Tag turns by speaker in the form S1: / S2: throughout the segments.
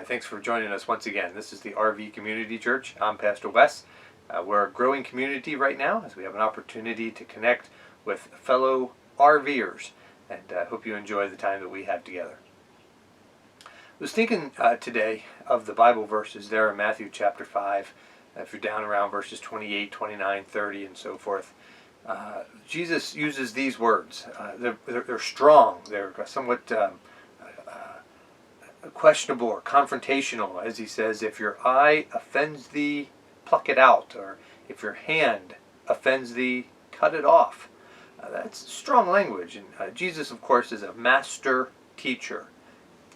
S1: Hi, thanks for joining us once again. This is the RV Community Church. I'm Pastor Wes. We're a growing community right now as we have an opportunity to connect with fellow RVers, and I hope you enjoy the time that we have together. I was thinking today of the Bible verses there in Matthew chapter 5. If you're down around verses 28, 29, 30, and so forth, Jesus uses these words. They're strong. They're somewhat questionable or confrontational, as he says, if your eye offends thee, pluck it out, or if your hand offends thee, cut it off. That's strong language, and Jesus, of course, is a master teacher.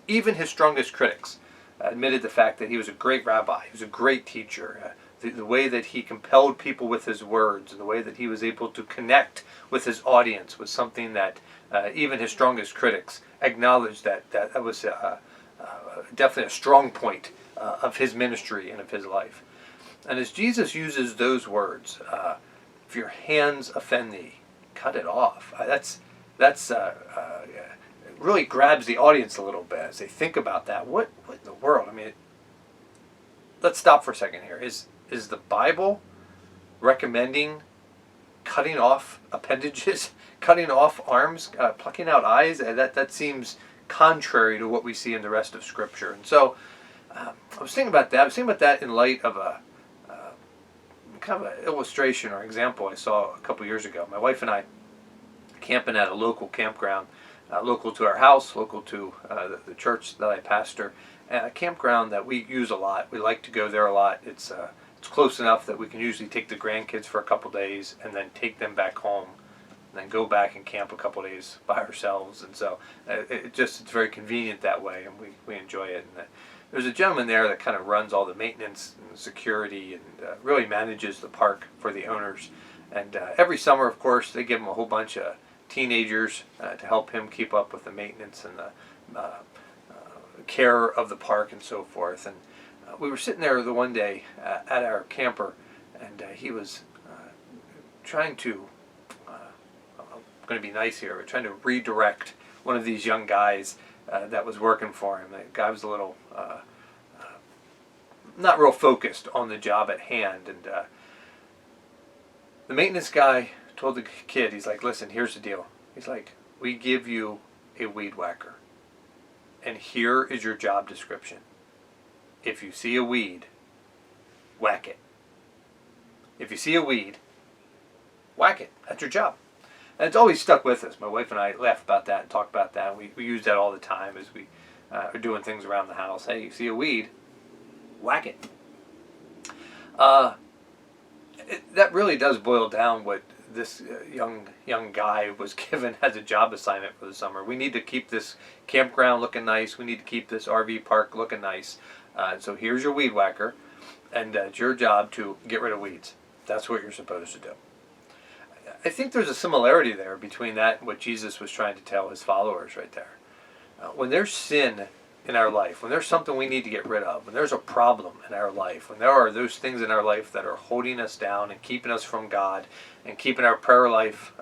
S1: Even his strongest critics admitted the fact that he was a great rabbi, he was a great teacher. The way that he compelled people with his words and the way that he was able to connect with his audience was something that even his strongest critics acknowledged that was definitely a strong point of his ministry and of his life. And as Jesus uses those words, if your hands offend thee, cut it off. That's really grabs the audience a little bit as they think about that. What in the world? I mean, let's stop for a second here. Is the Bible recommending cutting off appendages, cutting off arms, plucking out eyes? That seems contrary to what we see in the rest of Scripture. And so I was thinking about that. I was thinking about that in light of a kind of an illustration or example I saw a couple years ago. My wife and I camping at a local campground, local to our house, local to the church that I pastor, and a campground that we use a lot. We like to go there a lot. It's close enough that we can usually take the grandkids for a couple days and then take them back home and then go back and camp a couple days by ourselves. And so it's very convenient that way, and we enjoy it. And there's a gentleman there that kind of runs all the maintenance and security and really manages the park for the owners. And every summer, of course, they give him a whole bunch of teenagers to help him keep up with the maintenance and the care of the park and so forth. And we were sitting there the one day at our camper, and he was trying to, I'm going to be nice here, but trying to redirect one of these young guys that was working for him. The guy was a little not real focused on the job at hand, and the maintenance guy told the kid, he's like, listen, here's the deal. He's like, we give you a weed whacker, and here is your job description. If you see a weed, whack it. If you see a weed, whack it. That's your job. And it's always stuck with us. My wife and I laugh about that and talk about that. We use that all the time as we are doing things around the house. Hey, you see a weed, whack it. That really does boil down what this young guy was given as a job assignment for the summer. We need to keep this campground looking nice. We need to keep this RV park looking nice. So here's your weed whacker, and it's your job to get rid of weeds. That's what you're supposed to do. I think there's a similarity there between that and what Jesus was trying to tell his followers right there. When there's sin in our life, when there's something we need to get rid of, when there's a problem in our life, when there are those things in our life that are holding us down and keeping us from God and keeping our prayer life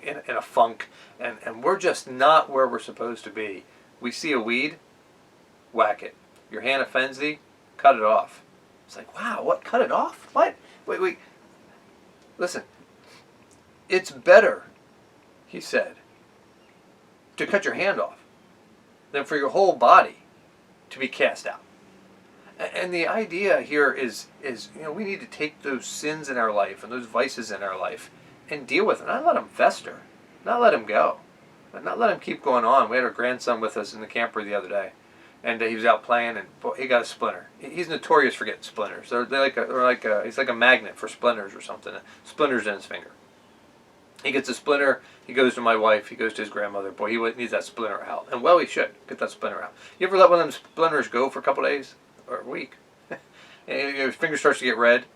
S1: in a funk, and we're just not where we're supposed to be, we see a weed, whack it. Your hand offends thee, cut it off. It's like, wow, what? Cut it off? What? Wait. Listen, it's better, he said, to cut your hand off than for your whole body to be cast out. And the idea here is we need to take those sins in our life and those vices in our life and deal with them. Not let them fester. Not let them go. Not let them keep going on. We had our grandson with us in the camper the other day, and he was out playing, and boy, he got a splinter. He's notorious for getting splinters. He's like a magnet for splinters or something. Splinters in his finger. He gets a splinter. He goes to my wife. He goes to his grandmother. Boy, he needs that splinter out. And well, he should get that splinter out. You ever let one of them splinters go for a couple days or a week? And his finger starts to get red.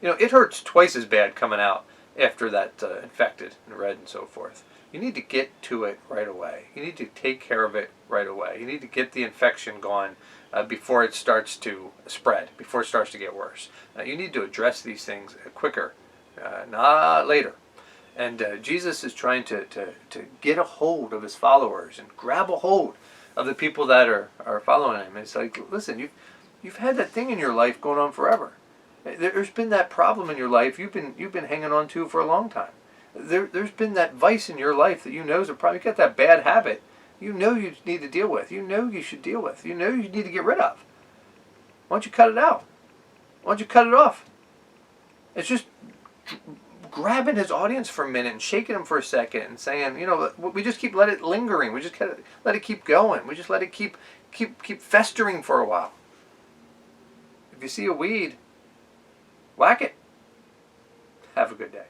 S1: It hurts twice as bad coming out after that infected and red and so forth. You need to get to it right away. You need to take care of it right away. You need to get the infection gone before it starts to spread, before it starts to get worse. You need to address these things quicker, not later. And Jesus is trying to get a hold of his followers and grab a hold of the people that are following him. It's like, listen, you've had that thing in your life going on forever. There's been that problem in your life you've been hanging on to for a long time. There's been that vice in your life that you know is a problem. You got that bad habit you know you need to deal with. You know you should deal with. You know you need to get rid of. Why don't you cut it out? Why don't you cut it off? It's just grabbing his audience for a minute and shaking him for a second and saying, we just let it lingering. We just let it keep going. We just let it keep festering for a while. If you see a weed, whack it. Have a good day.